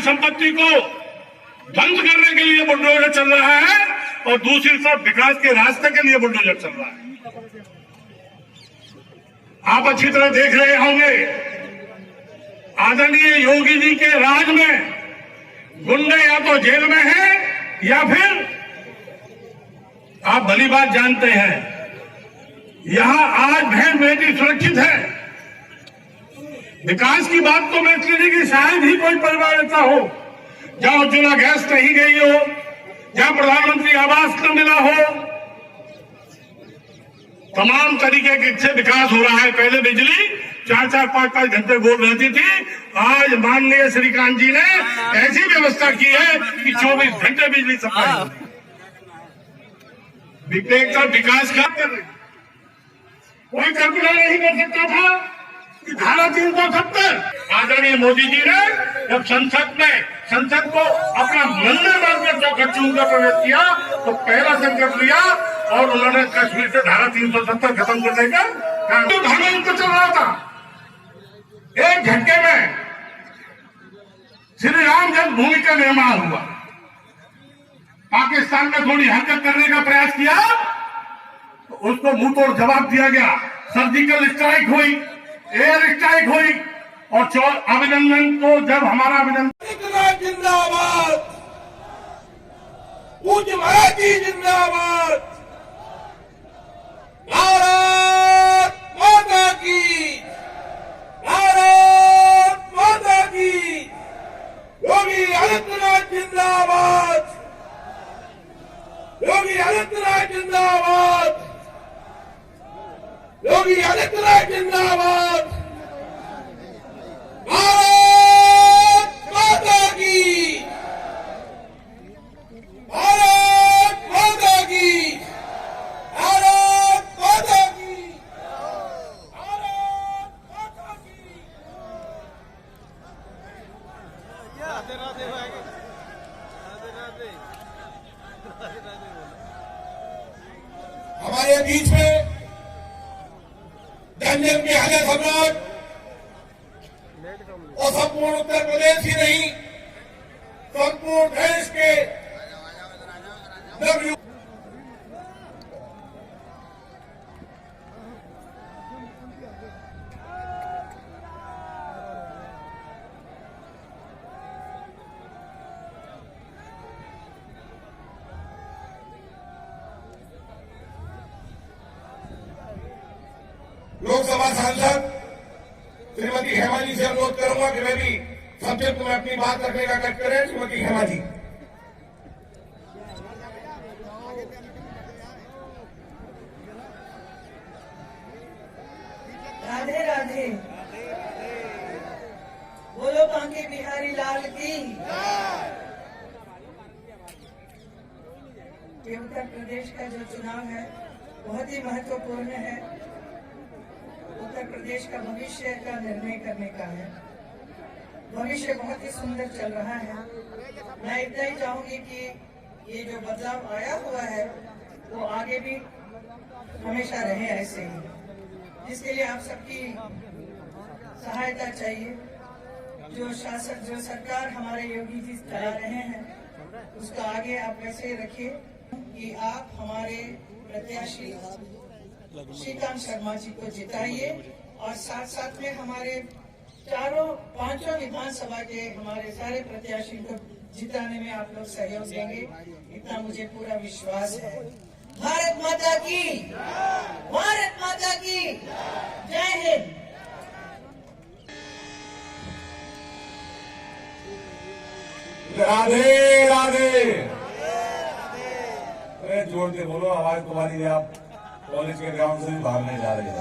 संपत्ति को बंद करने के लिए बुलडोजर चल रहा है और दूसरी तरफ विकास के रास्ते के लिए बुलडोजर चल रहा है। आप अच्छी तरह देख रहे होंगे, आदरणीय योगी जी के राज में गुंडे या तो जेल में हैं या फिर आप भली बात जानते हैं, यहां आज बहन बेटी सुरक्षित है। विकास की बात तो मैं इसलिए नहीं कि शायद ही कोई परिवार ऐसा हो जहां उज्ज्वला गैस नहीं गई हो, जहां प्रधानमंत्री आवास न मिला हो। तमाम तरीके से विकास हो रहा है। पहले बिजली 4-4, 5-5 घंटे गोल रहती थी, आज माननीय श्रीकांत जी ने ऐसी व्यवस्था की है कि 24 घंटे बिजली सप्लाई होती है। एक तरफ विकास का कर रहे, कोई कल्पना नहीं कर सकता था कि धारा 370 आदरणीय मोदी जी ने जब संसद को अपना मंदिर मानकर चौखट चूमकर प्रवेश किया तो पहला संकल्प लिया और उन्होंने कश्मीर से धारा 370 खत्म करने का काम। तो धर्मयुद्ध चल रहा था, एक झटके में श्री राम जन्मभूमि का निर्माण हुआ। पाकिस्तान में थोड़ी हरकत करने का प्रयास किया तो उसको मुंह तोड़ जवाब दिया गया। सर्जिकल स्ट्राइक हुई, एयर स्ट्राइक हुई और अभिनंदन को जब हमारा अभिनंदन जिंदाबाद, पूज्य मराठी जिंदाबाद, भारत माता की, भारत माता की, योगी आदित्यनाथ जिंदाबाद, योगी आदित्यनाथ जिंदाबाद, योगी आदित्यनाथ जिंदाबाद, भारत माता की, भारत माता की, भारत माता की, भारत माता की। राधे राधे भाई, राधे राधे, राधे राधे। हमारे बीच में जन के हले सम्राट और संपूर्ण उत्तर प्रदेश ही नहीं, संपूर्ण देश के नवयुवक लोकसभा सांसद श्रीमती हेमा जी से अनुरोध करूंगा कि मैं भी संक्षिप्त में अपनी बात रखने का कष्ट करें। श्रीमती हेमा जी। राधे राधे, बोलो बांके बिहारी लाल की। ये उत्तर प्रदेश का जो चुनाव है बहुत ही महत्वपूर्ण है। उत्तर प्रदेश का भविष्य का निर्णय करने का है। भविष्य बहुत ही सुंदर चल रहा है। मैं इतना ही चाहूंगी कि ये जो बदलाव आया हुआ है वो आगे भी हमेशा रहे ऐसे ही, जिसके लिए आप सबकी सहायता चाहिए। जो शासक, जो सरकार हमारे योगी जी चला रहे हैं उसका आगे आप वैसे रखिए कि आप हमारे प्रत्याशी श्रीकांत शर्मा जी को जिताइए और साथ साथ में हमारे पांचों विधानसभा के हमारे सारे प्रत्याशी को जिताने में आप लोग सहयोग देंगे, इतना मुझे पूरा विश्वास है। भारत माता की, भारत माता की जय हिंद। राधे राधे। अरे जोर से बोलो, आवाज तुम्हारी है, आप कॉलेज के ग्राउंड से भी बाहर नहीं जा रहे हैं।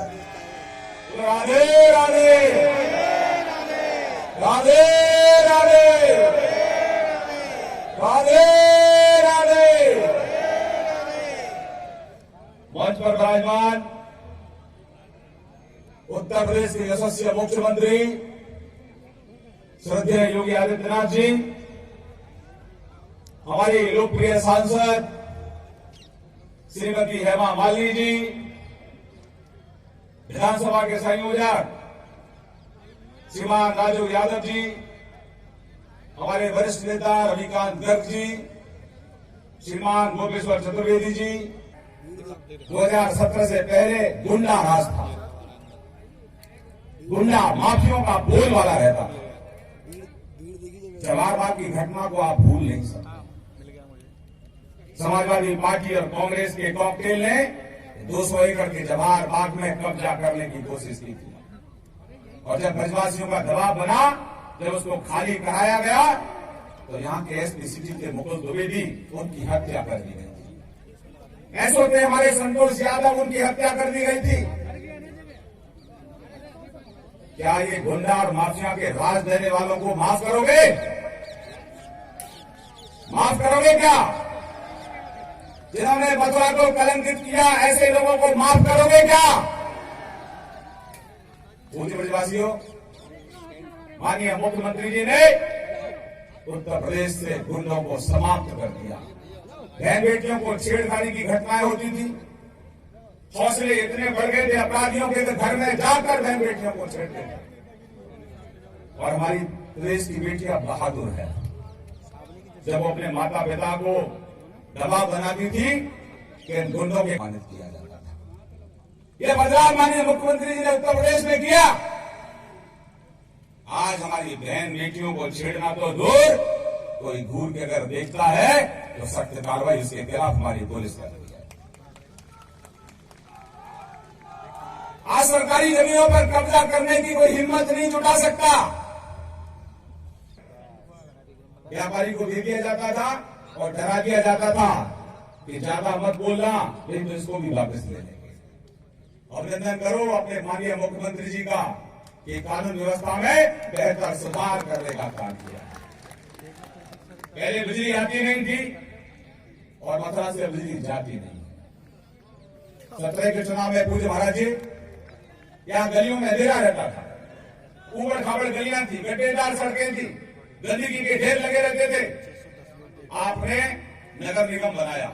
राधे राधे, राधे राधे, राधे राधे। मंच पर विराजमान उत्तर प्रदेश के यशस्वी मुख्यमंत्री श्रद्धेय योगी आदित्यनाथ जी, हमारी लोकप्रिय सांसद श्रीमती हेमा मालिनी जी, विधानसभा के संयोजक श्रीमान राजू यादव जी, हमारे वरिष्ठ नेता रविकांत गर्ग जी, श्रीमान गोपेश्वर चतुर्वेदी जी, 2017 से पहले गुंडा राज था, गुंडा माफियों का बोलबाला रहता था। जवाहर बाग की घटना को आप भूल नहीं सकते। समाजवादी पार्टी और कांग्रेस के कॉकटेल ने 200 एकड़ के जवाहर बाग में कब्जा करने की कोशिश की थी, और जब ब्रजवासियों का दबाव बना, जब उसको खाली कराया गया, तो यहां के एसपी सिटी के मुकुल द्विवेदी, उनकी हत्या कर दी गई थी। ऐसो थे हमारे संतोष यादव, उनकी हत्या कर दी गई थी। क्या ये गुंडा और माफिया के राज देने वालों को माफ करोगे? माफ करोगे क्या? जिन्होंने मथुरा को कलंकित किया, ऐसे लोगों को माफ करोगे क्या? पूज्य ब्रजवासियों, माननीय मुख्यमंत्री जी ने उत्तर प्रदेश से गुंडों को समाप्त कर दिया। बहन बेटियों को छेड़खानी की घटनाएं होती थी, हौसले इतने बढ़ गए थे अपराधियों के, तो घर में जाकर बहन बेटियों को छेड़ते थे। और हमारी प्रदेश की बेटियां बहादुर है, जब वो अपने माता पिता को दबाव बनाती थी कि इन गुंडों के सम्मानित किया जाता था। यह बदलाव माननीय मुख्यमंत्री जी ने उत्तर प्रदेश में किया। आज हमारी बहन बेटियों को छेड़ना तो दूर, कोई घूर के अगर देखता है तो सख्त कार्रवाई उसके खिलाफ हमारी पुलिस कर रही है। आज सरकारी जमीनों पर कब्जा करने की कोई हिम्मत नहीं जुटा सकता। व्यापारी को दे दिया जाता था और डरा दिया जाता था कि ज्यादा मत बोलना, लेकिन इसको भी वापस ले लेंगे। अभिनंदन करो अपने माननीय मुख्यमंत्री जी का कि कानून व्यवस्था में बेहतर सुधार करने का काम किया। पहले बिजली आती नहीं थी और मथुरा से बिजली जाती नहीं। 17 के चुनाव में पूज्य महाराज जी, यहाँ गलियों में अंधेरा रहता था, ऊबड़ खाबड़ गलियां थी, गड्ढेदार सड़कें थी, गंदगी के ढेर लगे रहते थे। आपने नगर निगम बनाया।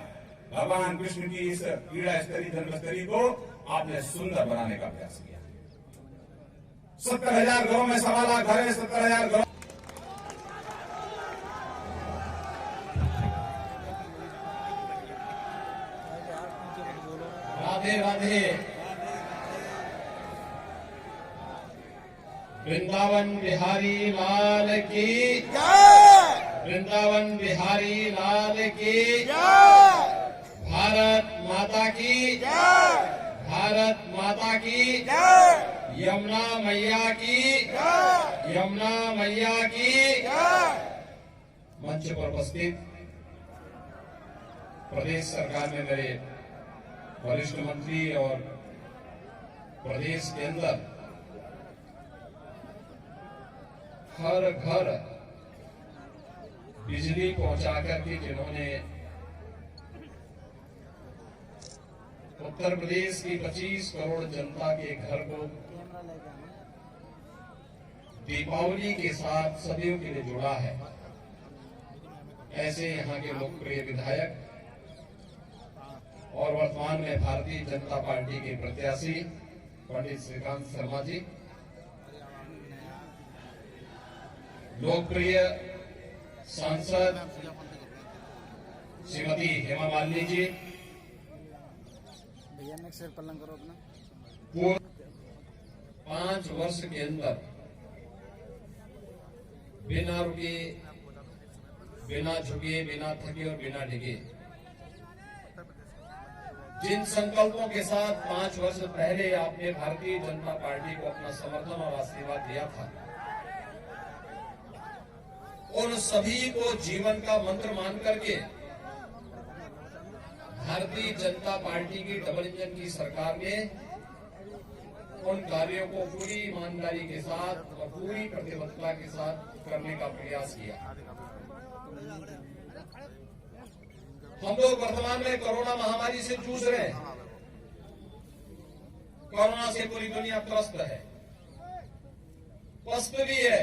भगवान कृष्ण की इस क्रीड़ा स्थली, जन्मस्थली को आपने सुंदर बनाने का प्रयास किया। 70,000 घरों में 1.25 लाख घर है, 70,000 घरों। राधे राधे। वृंदावन बिहारी लाल की जय। वृंदावन बिहारी लाल की जय। भारत माता की जय। भारत माता की जय। यमुना मैया की जय। यमुना मैया की जय। मंच पर उपस्थित प्रदेश सरकार में मेरे वरिष्ठ मंत्री और प्रदेश के अंदर हर घर बिजली पहुंचाकर के जिन्होंने उत्तर प्रदेश की 25 करोड़ जनता के घर को दीपावली के साथ सदियों के लिए जुड़ा है, ऐसे यहाँ के लोकप्रिय विधायक और वर्तमान में भारतीय जनता पार्टी के प्रत्याशी पंडित श्रीकांत शर्मा जी, लोकप्रिय सांसद श्रीमती हेमा मालिनी जी, पूर्व 5 वर्ष के अंदर बिना रुके, बिना झुके, बिना थके और बिना डिगे जिन संकल्पों के साथ 5 वर्ष पहले आपने भारतीय जनता पार्टी को अपना समर्थन और आशीर्वाद दिया था, उन सभी को जीवन का मंत्र मान करके भारतीय जनता पार्टी की डबल इंजन की सरकार ने उन कार्यों को पूरी ईमानदारी के साथ और पूरी प्रतिबद्धता के साथ करने का प्रयास किया। हम लोग वर्तमान में कोरोना महामारी से जूझ रहे हैं। कोरोना से पूरी दुनिया त्रस्त है, पस्त भी है,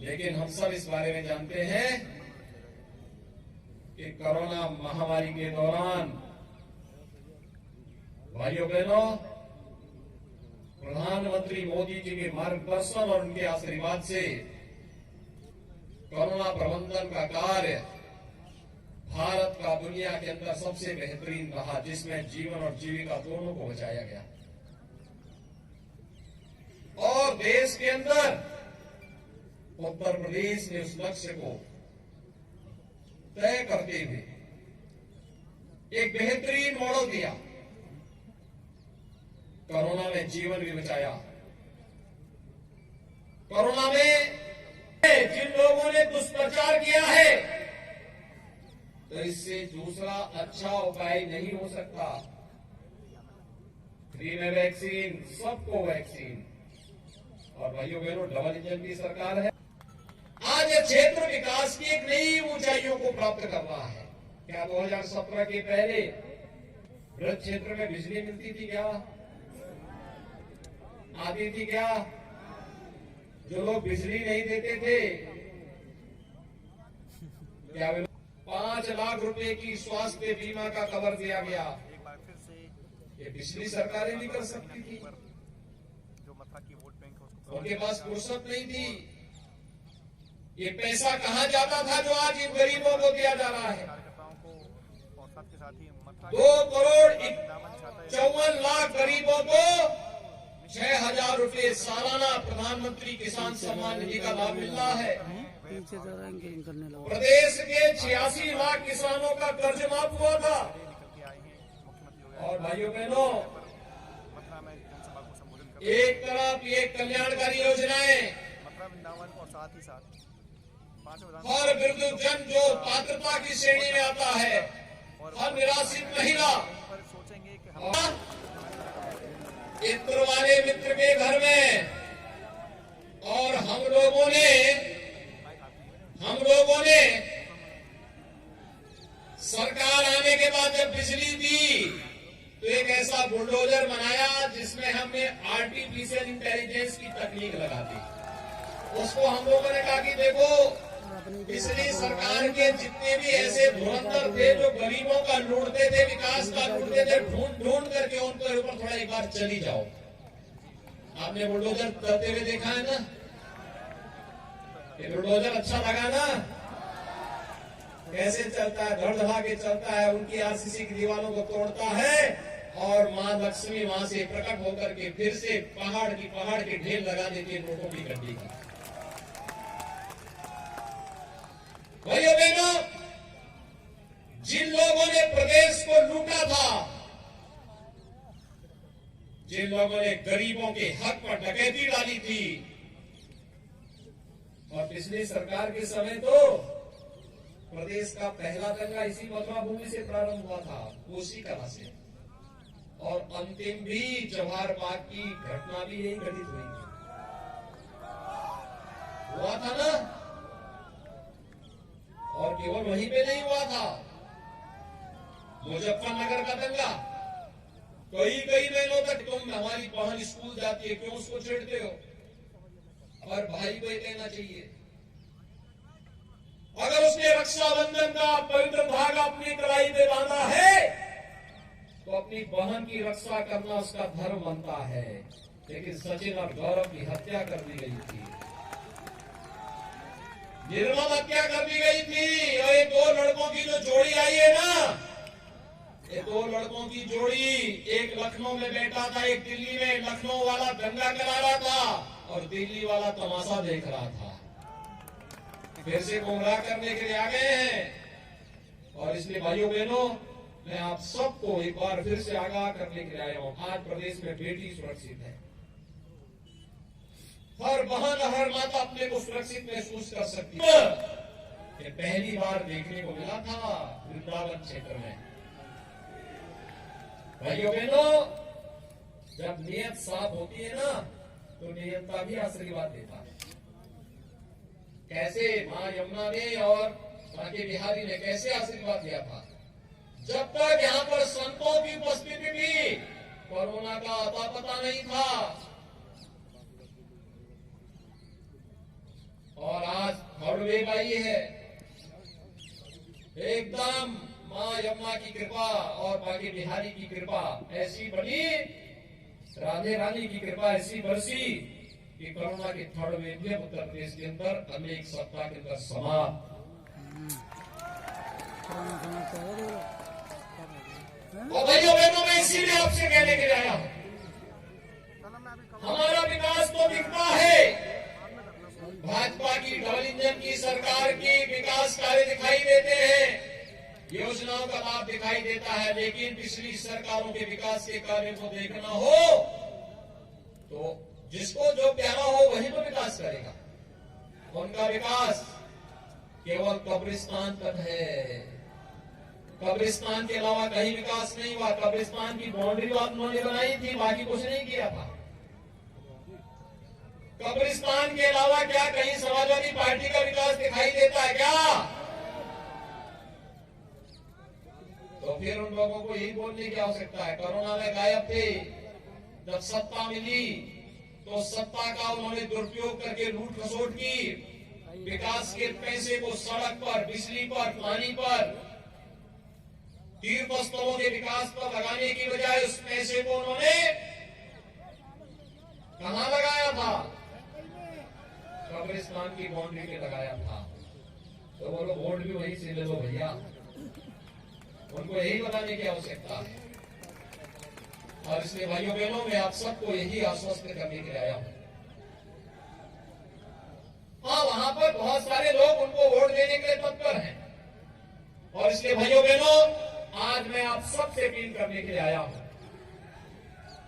लेकिन हम सब इस बारे में जानते हैं कि कोरोना महामारी के दौरान भाइयों बहनों, प्रधानमंत्री मोदी जी के मार्गदर्शन और उनके आशीर्वाद से कोरोना प्रबंधन का कार्य भारत का दुनिया के अंदर सबसे बेहतरीन रहा, जिसमें जीवन और जीविका दोनों को बचाया गया। और देश के अंदर उत्तर प्रदेश ने उस लक्ष्य को तय करते हुए एक बेहतरीन मॉडल दिया। कोरोना में जीवन भी बचाया। कोरोना में जिन लोगों ने दुष्प्रचार किया है, तो इससे दूसरा अच्छा उपाय नहीं हो सकता। फ्री में वैक्सीन, सबको वैक्सीन। और भाइयों बहनों, डबल इंजन की सरकार है। आज ये क्षेत्र विकास की एक नई ऊंचाइयों को प्राप्त कर रहा है। क्या 2017 के पहले ब्रज क्षेत्र में बिजली मिलती थी क्या? आती थी क्या? जो लोग बिजली नहीं देते थे, क्या 5 लाख रुपए की स्वास्थ्य बीमा का कवर दिया गया? ये पिछली सरकारें नहीं कर सकती थी। उनके पास फुर्सत नहीं थी। ये पैसा कहां जाता था जो आज इन गरीबों को दिया जा रहा है? 2,54,00,000 गरीबों को 6,000 रुपए सालाना प्रधानमंत्री किसान सम्मान निधि का लाभ मिल रहा है। प्रदेश के 86 लाख किसानों का कर्ज माफ हुआ था। और भाइयों बहनों, एक तरफ ये कल्याणकारी योजनाएं हर वृद्धजन जो पात्रता की श्रेणी में आता है, हर निराश्रित महिला, इत्र वाले मित्र के घर में, और हम लोगों ने सरकार आने के बाद जब बिजली दी तो एक ऐसा बुलडोजर बनाया जिसमें हमने आर्टिफिशियल इंटेलिजेंस की तकनीक लगा दी। उसको हम लोगों ने कहा कि देखो, पिछली सरकार के जितने भी ऐसे धुरंधर थे जो गरीबों का लूटते थे, विकास का लूटते थे, ढूंढ करके उनके ऊपर थोड़ा एक बार चली जाओ। आपने बुलडोजर चलते हुए देखा है ना? ये बुलडोजर अच्छा लगा ना? कैसे चलता है? धड़धड़ा के चलता है, उनकी आरसीसी की दीवारों को तोड़ता है और मां लक्ष्मी वहां से प्रकट होकर के फिर से पहाड़ के ढेर लगा देती है नोटों की गड्डी की। भाइयों बहनों, जिन लोगों ने प्रदेश को लूटा था, जिन लोगों ने गरीबों के हक पर डकैती डाली थी, और पिछली सरकार के समय तो प्रदेश का पहला दंगा इसी मथुरा भूमि से प्रारंभ हुआ था, कोसी कला से, और अंतिम भी जवाहर बाग की घटना भी यही घटित हुआ था ना? और केवल वहीं पे नहीं हुआ था, मुजफ्फरनगर का दंगा कई महीनों तक। तुम हमारी बहन स्कूल जाती है, क्यों उसको छेड़ते हो? और भाई को कहना चाहिए, अगर उसने रक्षाबंधन का पवित्र धागा अपनी कलाई पे बांधा है तो अपनी बहन की रक्षा करना उसका धर्म बनता है। लेकिन सचिन और गौरव की हत्या कर दी गई थी, निर्मम हत्या कर दी गई थी। और ये 2 लड़कों की जो जोड़ी आई है ना, ये 2 लड़कों की जोड़ी, एक लखनऊ में बैठा था, एक दिल्ली में। लखनऊ वाला दंगा करा रहा था और दिल्ली वाला तमाशा देख रहा था। फिर से गुमराह करने के लिए आ गए हैं। और इसलिए भाइयों बहनों, मैं आप सबको एक बार फिर से आगाह करने के लिए आया हूं। आज प्रदेश में बेटी सुरक्षित है। हर बहन, हर माता अपने को सुरक्षित महसूस कर सकती है। ये पहली बार देखने को मिला था वृंदावन क्षेत्र में। भाइयों बहनों, जब नियत साफ होती है ना, तो नियंता भी आशीर्वाद देता है। कैसे मां यमुना ने और बांके बिहारी ने कैसे आशीर्वाद दिया था? जब तक यहाँ पर संतों की उपस्थिति थी, कोरोना का अता पता नहीं था। और आज थर्ड वेव आई है। एकदम मां यमुना की कृपा और बांके बिहारी की कृपा ऐसी बनी राधे रानी की कृपा ऐसी बरसी कि कोरोना की थर्ड वेव में उत्तर प्रदेश के अंदर अगले एक सप्ताह के अंदर समाप्त। और भाइयों बहनों, मैं इसीलिए आपसे कहने के लिए आया हूं, हमारा विकास तो दिखता है, भाजपा की डबल इंजन की सरकार की विकास कार्य दिखाई देते हैं, योजनाओं का लाभ दिखाई देता है, लेकिन पिछली सरकारों के विकास के कार्य को देखना हो तो जिसको जो प्यारा हो वही तो विकास करेगा। उनका विकास केवल कब्रिस्तान तक है, कब्रिस्तान के अलावा कहीं विकास नहीं हुआ। कब्रिस्तान की बाउंड्री उन्होंने बनाई थी, बाकी कुछ नहीं किया था। कब्रिस्तान के अलावा क्या कहीं समाजवादी पार्टी का विकास दिखाई देता है क्या? तो फिर उन लोगों को यही बोलने की आवश्यकता है, कोरोना में गायब थे, जब सत्ता मिली तो सत्ता का उन्होंने दुरुपयोग करके लूट खसोट की, विकास के पैसे को सड़क पर, बिजली पर, पानी पर, तीर्थ स्थलों के विकास पर लगाने की बजाय उस पैसे को उन्होंने कहां लगाया था? कब्रिस्तान की बाउंड्री पे लगाया था। तो बोलो वोट भी वहीं से ले लो भैया, उनको यही बताने की आवश्यकता है। और इसलिए भाइयों बहनों, मैं आप सबको यही आश्वस्त करने के लिए आया हूं। हाँ, वहां पर बहुत सारे लोग उनको वोट देने के लिए तत्पर हैं, और इसलिए भाइयों बहनों, आज मैं आप सबसे अपील करने के लिए आया हूं,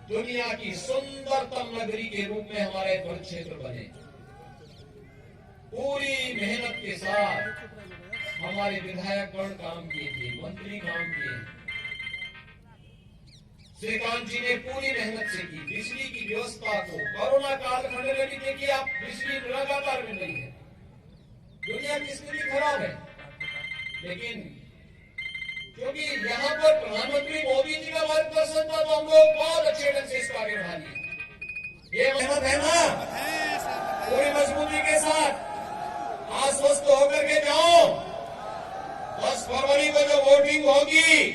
दुनिया की सुंदरतम नगरी के रूप में हमारे क्षेत्र बने। पूरी मेहनत के साथ हमारे विधायकगण काम किए थे, मंत्री काम किए, श्रीकांत जी ने पूरी मेहनत से की। बिजली की व्यवस्था को कोरोना कालखंड में भी देखिए आप, बिजली लगातार मिल रही है। दुनिया की स्थिति खराब है, लेकिन क्योंकि यहाँ पर प्रधानमंत्री मोदी जी का मार्गदर्शन था, तो हम लोग बहुत अच्छे ढंग से इस कार्य में लिए। ये मेहनत है ना, पूरी मजबूती के साथ आश्वस्त होकर के जाओ। 10 फरवरी को जो वोटिंग होगी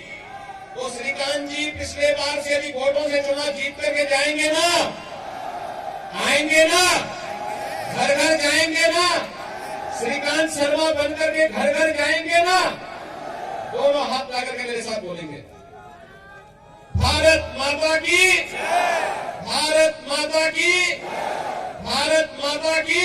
तो श्रीकांत जी पिछले बार से अधिक वोटों से चुनाव जीत करके जाएंगे ना, आएंगे ना, घर घर जाएंगे ना, श्रीकांत शर्मा बनकर के घर घर जाएंगे ना। दोनों हाथ लाकर के मेरे साथ बोलेंगे, भारत माता की, भारत माता की, भारत माता की।